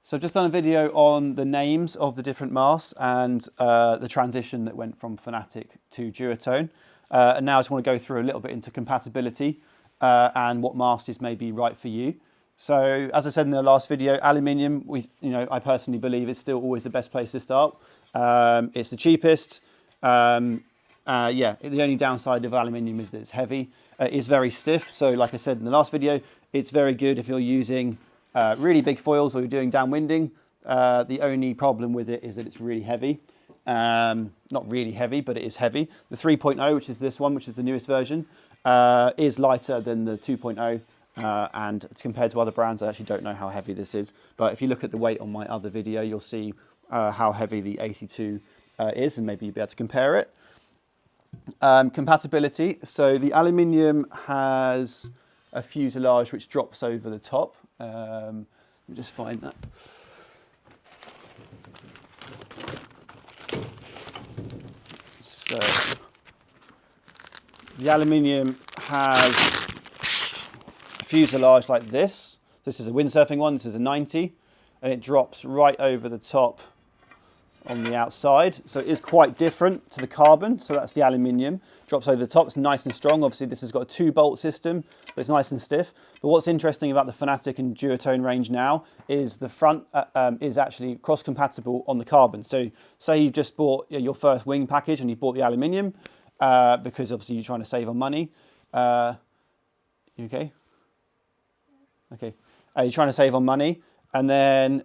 So I've just done a video on the names of the different masts and the transition that went from Fanatic to Duotone. And now I just want to go through a little bit into compatibility and what mast is maybe right for you. So as I said in the last video, aluminium, I personally believe it's still always the best place to start. It's the cheapest. The only downside of aluminium is that it's heavy. It's very stiff. So like I said in the last video, it's very good if you're using really big foils or you're doing downwinding. The only problem with it is that it's really heavy. Not really heavy, but it is heavy. The 3.0, which is this one, which is the newest version, is lighter than the 2.0. And compared to other brands, I actually don't know how heavy this is. But if you look at the weight on my other video, you'll see how heavy the 82 is, and maybe you'll be able to compare it. Compatibility. So the aluminium has a fuselage which drops over the top. Let me just find that. So the aluminium has a fuselage like this. This is a windsurfing one. This is a 90, and it drops right over the top on the outside. So it is quite different to the carbon. So that's the aluminium. Drops over the top. It's nice and strong. Obviously, this has got a 2-bolt system, but it's nice and stiff. But what's interesting about the Fanatic and Duotone range now is the front is actually cross-compatible on the carbon. So say you just bought your first wing package and you bought the aluminium because obviously you're trying to save on money. You okay? Okay. You're trying to save on money. And then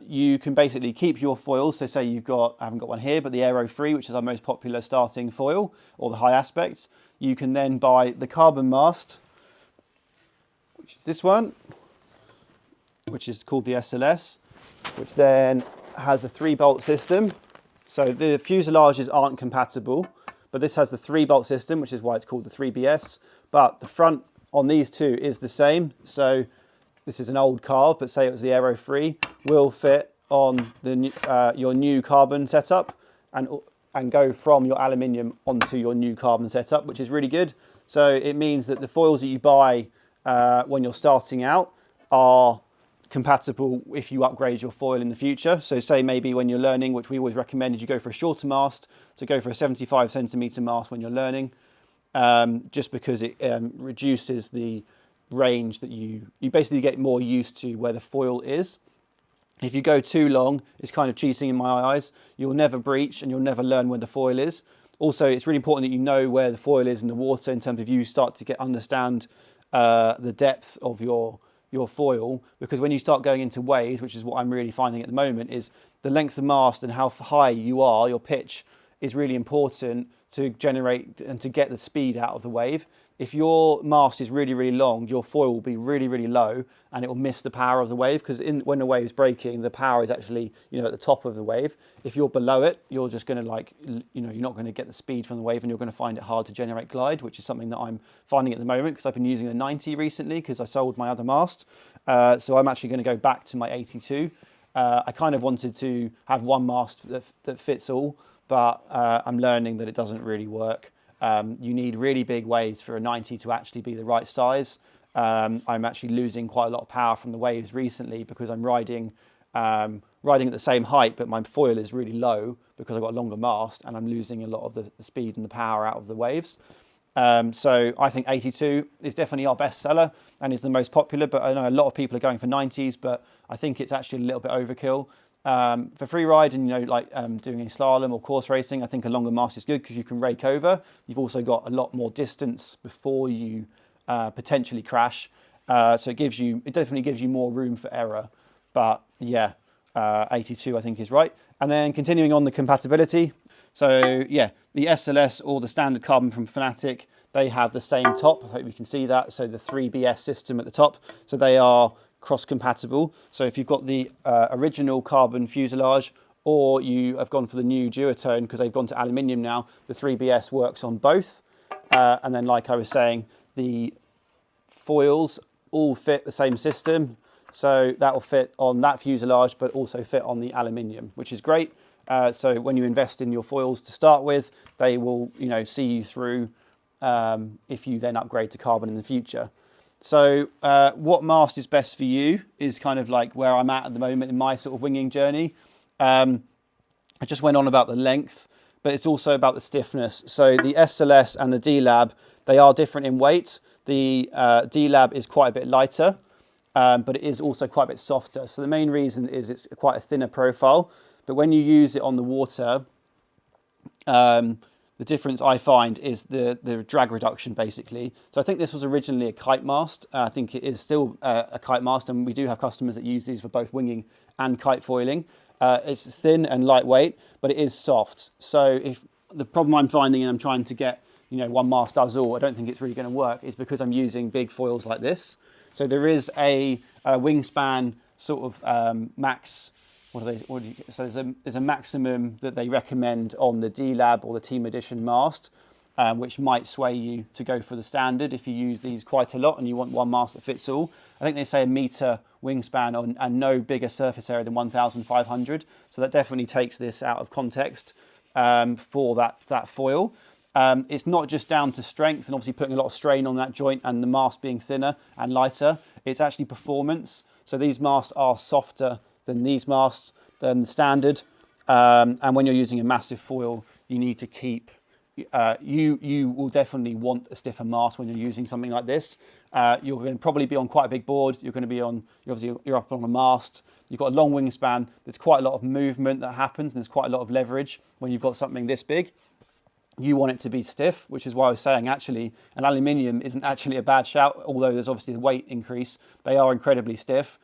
you can basically keep your foils. So say I haven't got one here, but the Aero 3, which is our most popular starting foil, or the high aspect. You can then buy the carbon mast, which is this one, which is called the SLS, which then has a 3-bolt system. So the fuselages aren't compatible, but this has the 3-bolt system, which is why it's called the 3BS. But the front on these two is the same. So this is an old carve, but say it was the Aero 3, will fit on the your new carbon setup and go from your aluminium onto your new carbon setup, which is really good. So it means that the foils that you buy when you're starting out are compatible if you upgrade your foil in the future. So say maybe when you're learning, which we always recommend is you go for a shorter mast, so go for a 75 centimetre mast when you're learning, just because it reduces the range that you basically get more used to where the foil is. If you go too long, it's kind of cheating in my eyes. You'll never breach and you'll never learn where the foil is. Also, it's really important that you know where the foil is in the water in terms of you start to understand the depth of your foil, because when you start going into waves, which is what I'm really finding at the moment, is the length of the mast and how high you are, your pitch is really important to generate and to get the speed out of the wave. If your mast is really, really long, your foil will be really, really low and it will miss the power of the wave, because when the wave is breaking, the power is actually, at the top of the wave. If you're below it, you're just going to you're not going to get the speed from the wave and you're going to find it hard to generate glide, which is something that I'm finding at the moment because I've been using a 90 recently because I sold my other mast. So I'm actually going to go back to my 82. I kind of wanted to have one mast that fits all, but I'm learning that it doesn't really work. You need really big waves for a 90 to actually be the right size. I'm actually losing quite a lot of power from the waves recently because I'm riding at the same height, but my foil is really low because I've got a longer mast and I'm losing a lot of the speed and the power out of the waves. So I think 82 is definitely our best seller and is the most popular, but I know a lot of people are going for 90s, but I think it's actually a little bit overkill. For free ride and doing a slalom or course racing, I think a longer mast is good because you can rake over. You've also got a lot more distance before you potentially crash. So it definitely gives you more room for error. But yeah, 82 I think is right. And then continuing on the compatibility. So yeah, the SLS or the standard carbon from Fanatic, they have the same top. I hope you can see that. So the 3BS system at the top. So they are cross-compatible. So if you've got the original carbon fuselage or you have gone for the new Duotone because they've gone to aluminium now, the 3BS works on both. And then like I was saying, the foils all fit the same system. So that will fit on that fuselage, but also fit on the aluminium, which is great. So when you invest in your foils to start with, they will see you through if you then upgrade to carbon in the future. So what mast is best for you is kind of like where I'm at the moment in my sort of winging journey. I just went on about the length, but it's also about the stiffness. So the SLS and the D-Lab, they are different in weight. The D-Lab is quite a bit lighter, but it is also quite a bit softer. So the main reason is it's quite a thinner profile, but when you use it on the water, the difference I find is the drag reduction, basically. So I think this was originally a kite mast. I think it is still a kite mast, and we do have customers that use these for both winging and kite foiling. It's thin and lightweight, but it is soft. So if the problem I'm finding, and I'm trying to get, one mast does all, I don't think it's really going to work, is because I'm using big foils like this. So there is a wingspan sort of max. So there's a maximum that they recommend on the D-Lab or the Team Edition mast, which might sway you to go for the standard if you use these quite a lot and you want one mast that fits all. I think they say 1 meter wingspan and no bigger surface area than 1,500. So that definitely takes this out of context for that foil. It's not just down to strength and obviously putting a lot of strain on that joint and the mast being thinner and lighter. It's actually performance. So these masts are softer than these masts, than the standard. And when you're using a massive foil, you need to keep, you will definitely want a stiffer mast when you're using something like this. You're going to probably be on quite a big board. You're going to be on, you're up on a mast. You've got a long wingspan. There's quite a lot of movement that happens, and there's quite a lot of leverage when you've got something this big. You want it to be stiff, which is why I was saying actually an aluminium isn't actually a bad shout, although there's obviously the weight increase. They are incredibly stiff.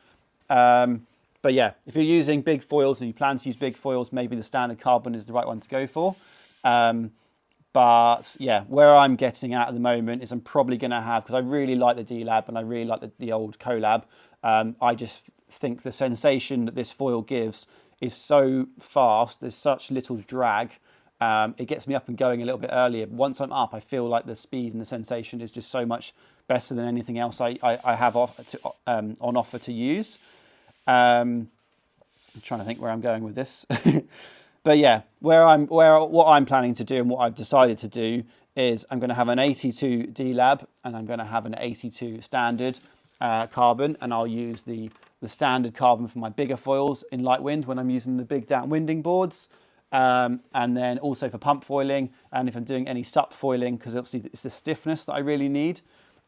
But yeah, if you're using big foils and you plan to use big foils, maybe the standard carbon is the right one to go for. But yeah, where I'm getting at the moment is I'm probably going to have, because I really like the D-Lab and I really like the old Collab. I just think the sensation that this foil gives is so fast. There's such little drag. It gets me up and going a little bit earlier. Once I'm up, I feel like the speed and the sensation is just so much better than anything else I have on offer to use. I'm trying to think where I'm going with this. But yeah, what I'm planning to do and what I've decided to do is I'm going to have an 82 D-Lab and I'm going to have an 82 standard carbon, and I'll use the standard carbon for my bigger foils in light wind when I'm using the big downwinding boards. And then also for pump foiling, and if I'm doing any sup foiling, because obviously it's the stiffness that I really need.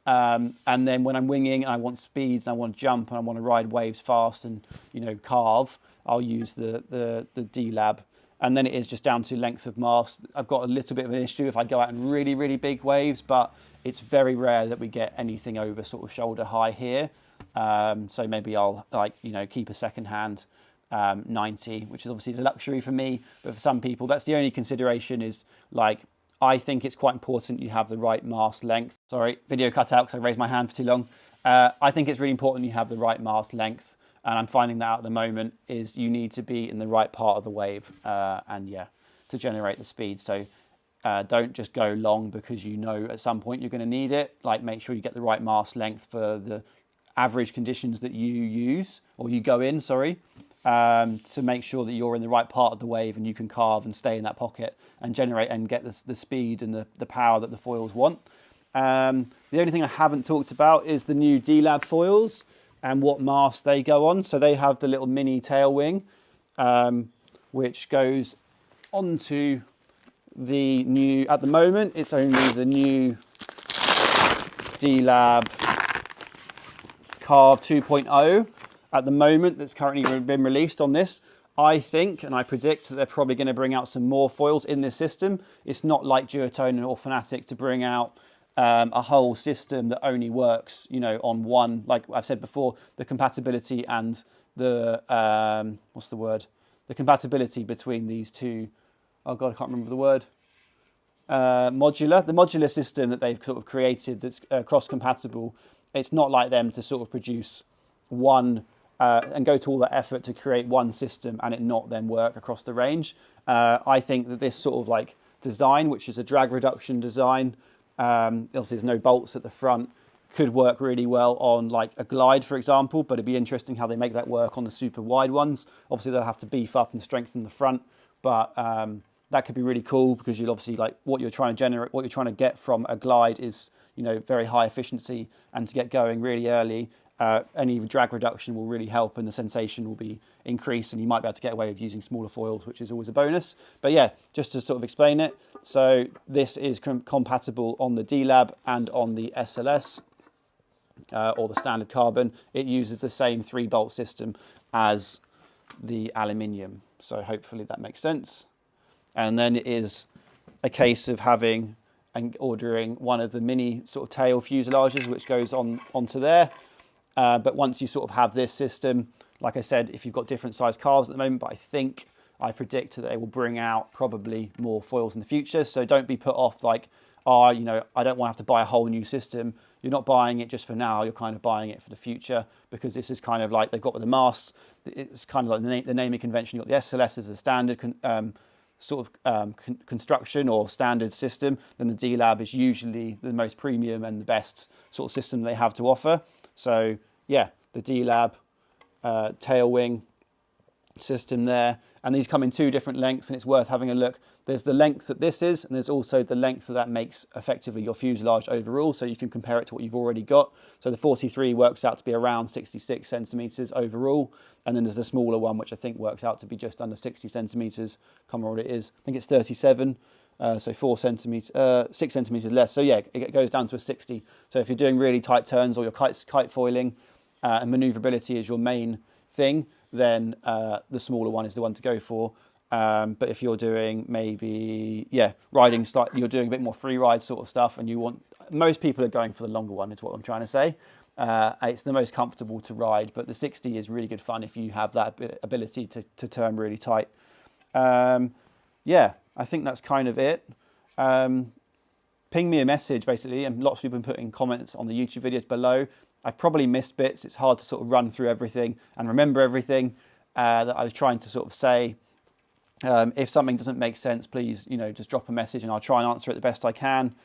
And then when I'm winging and I want speed and I want to jump and I want to ride waves fast and carve, I'll use the D-Lab. And then it is just down to length of mast. I've got a little bit of an issue if I go out in really, really big waves, but it's very rare that we get anything over sort of shoulder high here. So maybe I'll keep a second hand 90, which is obviously a luxury for me, but for some people that's the only consideration. Is like, I think it's quite important you have the right mast length. Sorry, video cut out because I raised my hand for too long. I think it's really important you have the right mast length, and I'm finding that out at the moment is you need to be in the right part of the wave to generate the speed. So don't just go long because at some point you're going to need it. Like, make sure you get the right mast length for the average conditions that you use or you go in, to make sure that you're in the right part of the wave and you can carve and stay in that pocket and generate and get the speed and the power that the foils want. The only thing I haven't talked about is the new D-Lab foils and what mast they go on. So they have the little mini tail wing, which goes onto the new, at the moment, it's only the new D-Lab Carve 2.0 at the moment that's currently been released on this. I think, and I predict, that they're probably going to bring out some more foils in this system. It's not like Duotone or Fanatic to bring out a whole system that only works, on one. Like I've said before, the compatibility and the the compatibility between these two. Oh God, I can't remember the word. The modular system that they've sort of created that's cross-compatible. It's not like them to sort of produce one and go to all that effort to create one system and it not then work across the range. I think that this sort of like design, which is a drag reduction design, obviously there's no bolts at the front, could work really well on like a glide, for example, but it'd be interesting how they make that work on the super wide ones. Obviously they'll have to beef up and strengthen the front, but that could be really cool because you'll obviously, like, what you're trying to generate, what you're trying to get from a glide is, you know, very high efficiency and to get going really early, any drag reduction will really help and the sensation will be increased, and you might be able to get away with using smaller foils, which is always a bonus. But yeah, just to sort of explain it, so this is compatible on the D-Lab and on the SLS, or the standard carbon. It uses the same 3-bolt system as the aluminium, so hopefully that makes sense. And then it is a case of having and ordering one of the mini sort of tail fuselages, which goes onto there. But once you sort of have this system, like I said, if you've got different size cars at the moment, but I predict that they will bring out probably more foils in the future. So don't be put off like, oh, you know, I don't want to have to buy a whole new system. You're not buying it just for now, you're kind of buying it for the future, because this is kind of like they've got with the masts, it's kind of like the naming convention. You've got the SLS as a standard construction or standard system, then the D-Lab is usually the most premium and the best sort of system they have to offer. So yeah, the D-Lab tail wing system there, and these come in 2 different lengths, and it's worth having a look. There's the length that this is, and there's also the length that makes effectively your fuselage overall, so you can compare it to what you've already got. So the 43 works out to be around 66 centimeters overall, and then there's the smaller one, which I think works out to be just under 60 centimeters. Can't remember what it is. I think it's 37, so 6 centimeters less. So yeah, it goes down to a 60. So if you're doing really tight turns or you're kite foiling, and maneuverability is your main thing, then the smaller one is the one to go for. But if you're doing maybe, riding, you're doing a bit more free ride sort of stuff, and most people are going for the longer one, is what I'm trying to say. It's the most comfortable to ride, but the 60 is really good fun if you have that ability to turn really tight. I think that's kind of it. Ping me a message, basically, and lots of people have been putting comments on the YouTube videos below. I've probably missed bits. It's hard to sort of run through everything and remember everything that I was trying to sort of say. If something doesn't make sense, please, just drop a message and I'll try and answer it the best I can.